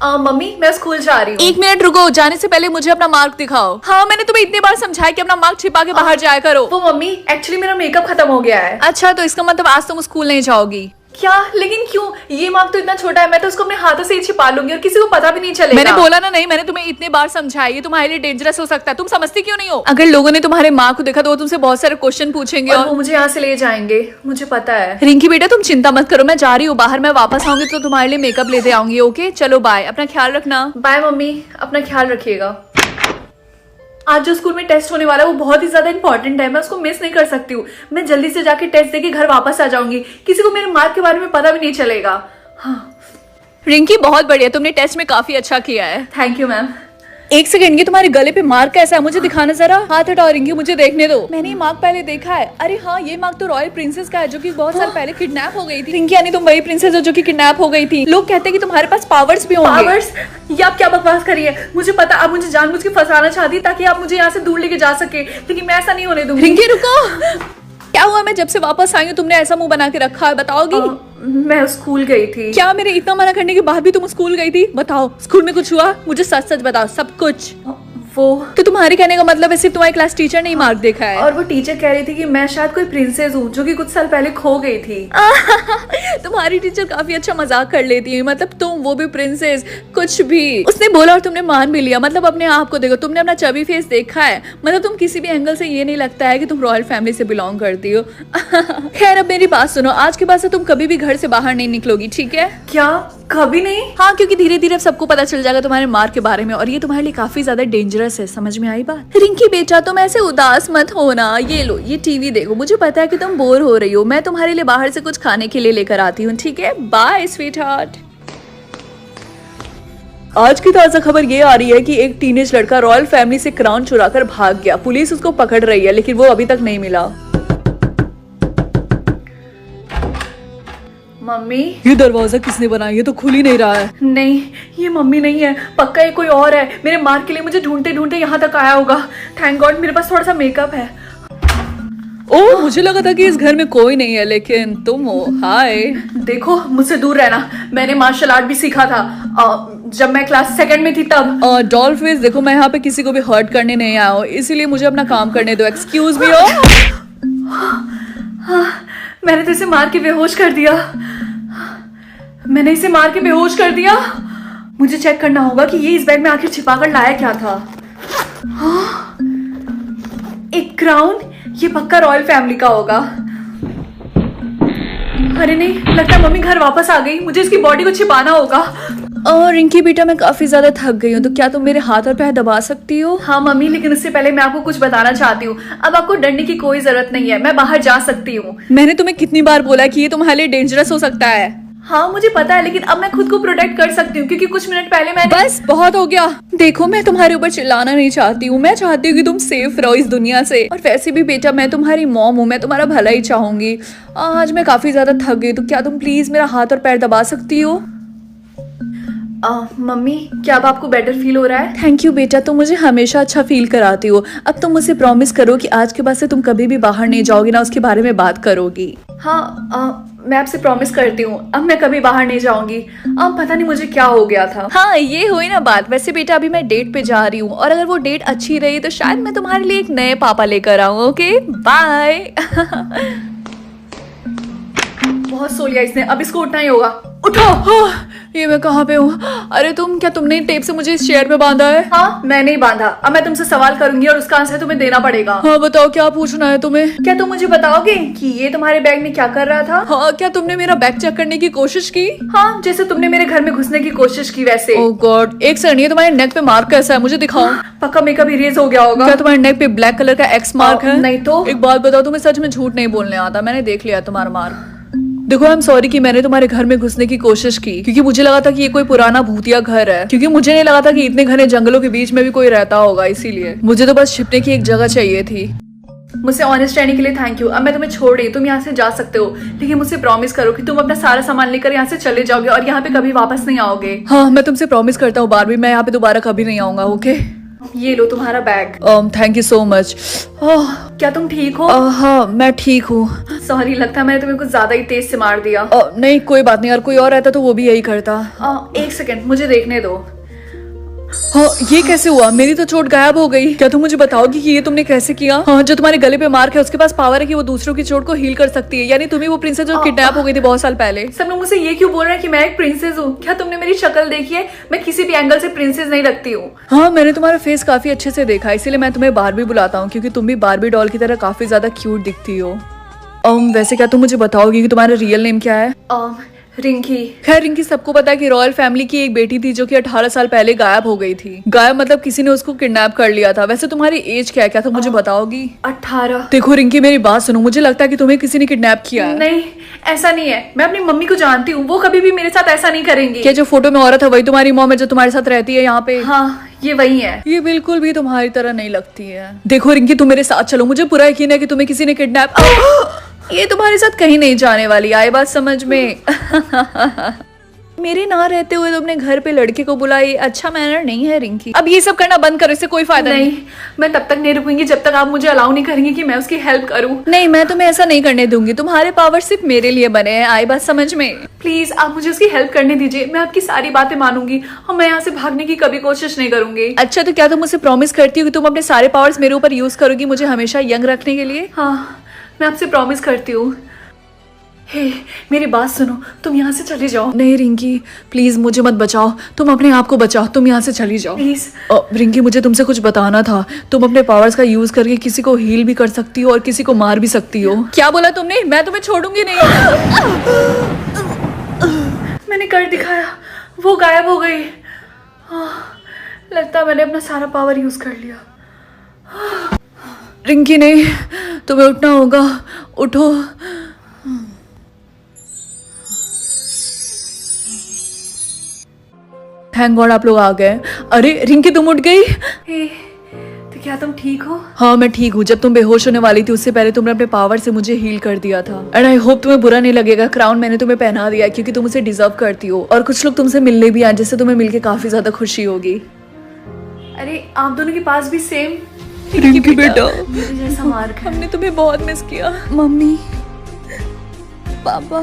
Mummy मैं school जा रही हूँ। 1 मिनट रुको, जाने से पहले मुझे अपना मार्क दिखाओ। हाँ, मैंने तुम्हें इतनी बार समझाया कि अपना मार्क छिपा के बाहर जाया करो। वो मम्मी एक्चुअली मेरा मेकअप खत्म हो गया है। अच्छा, तो इसका मतलब आज तुम स्कूल नहीं जाओगी? क्या? लेकिन क्यों? ये मार्क तो इतना छोटा है, मैं तो उसको अपने हाथों से ही छिपा लूंगी और किसी को पता भी नहीं चलेगा। मैंने बोला ना नहीं, मैंने तुम्हें इतनी बार समझाया ये तुम्हारे लिए डेंजरस हो सकता है। तुम समझती क्यों नहीं हो? अगर लोगों ने तुम्हारे मार्क को देखा तो वो तुमसे बहुत सारे क्वेश्चन पूछेंगे और वो मुझे यहाँ से ले जाएंगे, मुझे पता है। रिंकी बेटा तुम चिंता मत करो, मैं जा रही हूँ बाहर। मैं वापस आऊंगी तो तुम्हारे लिए मेकअप लेते आऊंगी। ओके चलो बाय, अपना ख्याल रखना। बाय मम्मी, अपना ख्याल रखिएगा। आज जो स्कूल में टेस्ट होने वाला है वो बहुत ही ज्यादा इंपॉर्टेंट है, मैं उसको मिस नहीं कर सकती हूँ। मैं जल्दी से जाके टेस्ट देके घर वापस आ जाऊंगी, किसी को मेरे मार्क के बारे में पता भी नहीं चलेगा। हाँ रिंकी बहुत बढ़िया, तुमने टेस्ट में काफी अच्छा किया है। Thank you ma'am. 1 सेकंड, ये तुम्हारे गले पे मार्क कैसा है? मुझे दिखाना जरा। हाथ हटाओ रिंकी, मुझे देखने दो। मैंने ये मार्क पहले देखा है। अरे हाँ, ये मार्क तो रॉयल प्रिंसेस का है जो कि बहुत साल पहले किडनैप हो गई थी। रिंकी यानी तुम वही प्रिंसेस हो जो कि किडनैप हो गई थी। लोग कहते हैं कि तुम्हारे पास पावर्स भी होंगे। पावर्स? ये आप क्या बकवास करिए, मुझे पता। आप मुझे जानबूझ के फंसाना चाहती ताकि आप मुझे यहाँ से दूर लेके जा सके, लेकिन मैं ऐसा नहीं होने दूंगी। रिंकी रुको, क्या हुआ? मैं जब से वापस आई हूँ तुमने ऐसा मुंह बना के रखा है, बताओगी? मैं स्कूल गई थी। क्या मेरे इतना मना करने के बाद भी तुम स्कूल गई थी? बताओ, स्कूल में कुछ हुआ? मुझे सच सच बताओ, सब कुछ। वो तो तुम्हारे कहने का मतलब है सिर्फ तुम्हारी क्लास टीचर ने ही मार्क देखा है? और वो टीचर कह रही थी कि मैं शायद कोई प्रिंसेस हूँ जो कि कुछ साल पहले खो गई थी। तुम्हारी टीचर काफी अच्छा मजाक कर लेती है। मतलब तुम, वो भी प्रिंसेस, कुछ भी उसने बोला और तुमने मान भी लिया। मतलब अपने आप को देखो, तुमने अपना चबी फेस देखा है। मतलब तुम किसी भी एंगल से ये नहीं लगता है कि तुम रॉयल फैमिली से बिलोंग करती हो। खैर अब मेरी बात सुनो, आज के बाद से तुम कभी भी घर से बाहर नहीं निकलोगी, ठीक है? क्या? कभी नहीं? हाँ, क्योंकि धीरे धीरे सबको पता चल जाएगा तुम्हारे मार्क के बारे में और ये तुम्हारे लिए काफी ज्यादा डेंजरस है। समझ में आई बात? रिंकी बेटा तुम ऐसे उदास मत होना। ये लो, ये टीवी देखो। मुझे पता है कि तुम बोर हो रही हो, मैं तुम्हारे लिए बाहर से कुछ खाने के लिए लेकर आती हूँ, ठीक है? Bye sweetheart. आज की ताजा खबर ये आ रही है कि एक टीनेज लड़का रॉयल फैमिली से क्राउन चुराकर भाग गया। पुलिस उसको पकड़ रही है लेकिन वो अभी तक नहीं मिला। मम्मी, ये दरवाजा किसने बनाया? ये तो खुल ही नहीं रहा है। नहीं ये मम्मी नहीं है, पक्का ये कोई और है। मेरे मार्क के लिए मुझे ढूंढते ढूंढते यहाँ तक आया होगा। थैंक गॉड मेरे पास थोड़ा सा मेकअप है। ओह, मुझे लगा था कि इस घर में कोई नहीं है लेकिन तुम हो। हाय। देखो मुझसे दूर रहना, मैंने मार्शल आर्ट भी सीखा था जब मैं क्लास 2nd में थी तब। डॉल्फिस देखो, मैं यहाँ पे किसी को भी हर्ट करने नहीं आया हूँ, इसीलिए मुझे अपना काम करने दो। Excuse me. मैंने तो इसे मार के बेहोश कर दिया। मैंने इसे मार के बेहोश कर दिया। मुझे चेक करना होगा कि ये इस बैग में आखिर छिपा कर लाया क्या था। एक क्राउन, ये पक्का रॉयल फैमिली का होगा। अरे नहीं, लगता है मम्मी घर वापस आ गई। मुझे इसकी बॉडी को छिपाना होगा। रिंकी बेटा मैं काफी ज्यादा थक गई हूँ, तो क्या तुम मेरे हाथ और पैर दबा सकती हो? हाँ मम्मी, लेकिन उससे पहले मैं आपको कुछ बताना चाहती हूँ। अब आपको डरने की कोई जरूरत नहीं है, मैं बाहर जा सकती हूँ। मैंने तुम्हें कितनी बार बोला कि ये तुम्हारे लिए डेंजरस हो सकता है। हाँ मुझे पता है, लेकिन अब मैं खुद को प्रोटेक्ट कर सकती हूँ क्योंकि कुछ मिनट पहले मैंने। बस बहुत हो गया। देखो मैं तुम्हारे ऊपर चिल्लाना नहीं चाहती हूँ, मैं चाहती हूँ कि तुम सेफ रहो इस दुनिया से। और वैसे भी बेटा मैं तुम्हारी मॉम हूँ, मैं तुम्हारा भला ही चाहूंगी। आज मैं काफी ज्यादा थक गई, तो क्या तुम प्लीज मेरा हाथ और पैर दबा सकती हो? मम्मी क्या अब आपको बेटर फील हो रहा है? थैंक यू बेटा, तुम मुझे हमेशा अच्छा फील कराती हो। अब तुम मुझसे प्रॉमिस करो कि आज के बाद से तुम कभी भी बाहर नहीं जाओगी, ना उसके बारे में बात करोगी। हाँ मैं आपसे प्रॉमिस करती हूँ, अब मैं कभी बाहर नहीं जाऊंगी। अब पता नहीं मुझे क्या हो गया था। हाँ ये हुई ना बात। वैसे बेटा अभी मैं डेट पे जा रही हूँ और अगर वो डेट अच्छी रही तो शायद मैं तुम्हारे लिए एक नए पापा लेकर आऊँ। Okay bye. बहुत सो लिया इसने, अब इसको उठना ही होगा। उठो। ये मैं कहाँ पे हूँ? अरे क्या तुमने टेप से मुझे इस चेयर पे बांधा है? हाँ मैंने ही बांधा। अब मैं तुमसे सवाल करूंगी और उसका आंसर तुम्हें देना पड़ेगा। हाँ बताओ, क्या पूछना है तुम्हें? क्या तुम मुझे बताओगे कि ये तुम्हारे बैग में क्या कर रहा था? हाँ, क्या तुमने मेरा बैग चेक करने की कोशिश की? हाँ, जैसे तुमने मेरे घर में घुसने की कोशिश की वैसे। ओह गॉड, एक सेकंड, ये तुम्हारे नेक पे मार्क कैसा है? मुझे दिखाओ। पक्का मेकअप इरेज हो गया होगा। क्या तुम्हारे नेक पे ब्लैक कलर का एक्स मार्क है? नहीं तो। एक बात बताओ, तुम्हें सच में झूठ नहीं बोलने आता? मैंने देख लिया तुम्हारा मार्क। देखो आई एम सॉरी कि मैंने तुम्हारे घर में घुसने की कोशिश की, क्योंकि मुझे लगा था कि ये कोई पुराना भूतिया घर है, क्योंकि मुझे नहीं लगा था कि इतने घने जंगलों के बीच में भी कोई रहता होगा। इसीलिए मुझे तो बस छिपने की एक जगह चाहिए थी। मुझसे ऑनेस्ट रहने के लिए थैंक यू। अब मैं तुम्हें छोड़ रही हूँ, तुम यहाँ से जा सकते हो, लेकिन मुझसे प्रॉमिस करो कि तुम अपना सारा सामान लेकर यहाँ से चले जाओगे और यहाँ पे कभी वापस नहीं आओगे। हाँ मैं तुमसे प्रॉमिस करता हूँ बारबी, मैं यहाँ पे दोबारा कभी नहीं आऊंगा। ओके ये लो तुम्हारा bag. Thank you so much. क्या तुम ठीक हो? हाँ मैं ठीक हूँ। सॉरी, लगता है मैंने तुम्हें कुछ ज्यादा ही तेज से मार दिया। नहीं कोई बात नहीं यार, कोई और रहता तो वो भी यही करता। एक सेकंड, मुझे देखने दो। हाँ ये कैसे हुआ? मेरी तो चोट गायब हो गई। क्या तुम मुझे बताओगी कि ये तुमने कैसे किया? हाँ जो तुम्हारे गले पे मार्क है उसके पास पावर है कि वो दूसरों की चोट को हील कर सकती है। यानी तुम्ही वो प्रिंसेस जो किडनैप हो गई थी बहुत साल पहले। सब लोग मुझसे ये क्यों बोल रहे हैं कि मैं एक प्रिंसेस हूँ? क्या तुमने मेरी शक्ल देखी है? मैं किसी भी एंगल से प्रिंसेस नहीं लगती हूँ। हाँ मैंने तुम्हारा फेस काफी अच्छे से देखा, इसीलिए मैं तुम्हें बारबी बुलाता हूँ, क्योंकि तुम भी बारबी डॉल की तरह काफी ज्यादा क्यूट दिखती हो। वैसे क्या तुम मुझे बताओगी कि तुम्हारा रियल नेम क्या है? रिंकी। खैर रिंकी सबको पता है कि रॉयल फैमिली की एक बेटी थी जो कि 18 साल पहले गायब हो गई थी। गायब मतलब किसी ने उसको किडनैप कर लिया था। वैसे तुम्हारी एज क्या है? क्या तुम मुझे बताओगी? 18। देखो रिंकी मेरी बात सुनो, मुझे लगता है कि तुम्हें किसी ने किडनैप किया है। नहीं ऐसा नहीं है, मैं अपनी मम्मी को जानती हूँ, वो कभी भी मेरे साथ ऐसा नहीं करेंगी। क्या जो फोटो में औरत है वही तुम्हारी मॉम है जो तुम्हारे साथ रहती है यहाँ पे? हाँ ये वही है। ये बिल्कुल भी तुम्हारी तरह नहीं लगती है। देखो रिंकी तुम मेरे साथ चलो, मुझे पूरा यकीन है कि तुम्हें किसी ने किडनैप ये तुम्हारे साथ कहीं नहीं जाने वाली। आए बात समझ में? मेरे ना रहते हुए तुमने घर पे लड़के को बुलाई, अच्छा मैनर नहीं है रिंकी। अब ये सब करना बंद करो, इससे कोई फायदा नहीं। मैं तब तक नहीं रुकूंगी जब तक आप मुझे अलाउ नहीं करेंगे कि मैं उसकी हेल्प करूं। नहीं मैं तुम्हें ऐसा नहीं करने दूंगी, तुम्हारे पावर सिर्फ मेरे लिए बने हैं। आई बात समझ में? प्लीज आप मुझे उसकी हेल्प करने दीजिए, मैं आपकी सारी बातें मानूंगी और मैं यहाँ से भागने की कभी कोशिश नहीं करूंगी। अच्छा तो क्या तुम मुझसे प्रॉमिस करती हो कि तुम अपने सारे पावर्स मेरे ऊपर यूज करोगी मुझे हमेशा यंग रखने के लिए? हाँ मैं आपसे प्रॉमिस करती हूँ। हे मेरी बात सुनो, तुम यहाँ से चली जाओ। नहीं रिंकी प्लीज मुझे मत बचाओ, तुम अपने आप को बचाओ, तुम यहाँ से चली जाओ प्लीज। रिंकी मुझे तुमसे कुछ बताना था। तुम अपने पावर्स का यूज करके किसी को हील भी कर सकती हो और किसी को मार भी सकती हो। क्या बोला तुमने? मैं तुम्हें छोड़ूंगी नहीं। मैंने कर दिखाया, वो गायब हो गई। लगता है मैंने अपना सारा पावर यूज कर लिया। रिंकी नहीं, तुम्हें उठना होगा, उठो। थैंक गॉड आप लोग आ गए। अरे रिंकी तुम उठ गई? तो क्या तुम ठीक हो? हाँ मैं ठीक हूँ। जब तुम बेहोश होने वाली थी उससे पहले तुमने अपने पावर से मुझे हील कर दिया था। एंड आई होप तुम्हें बुरा नहीं लगेगा, क्राउन मैंने तुम्हें पहना दिया क्योंकि तुम उसे डिजर्व करती हो। और कुछ लोग तुमसे मिलने भी आए जिससे तुम्हें मिलके काफी ज्यादा खुशी होगी। अरे आप दोनों के पास भी सेम रिंकी बेटा मेरे जैसा मार्क है। हमने तुम्हें बहुत मिस किया। Mummy papa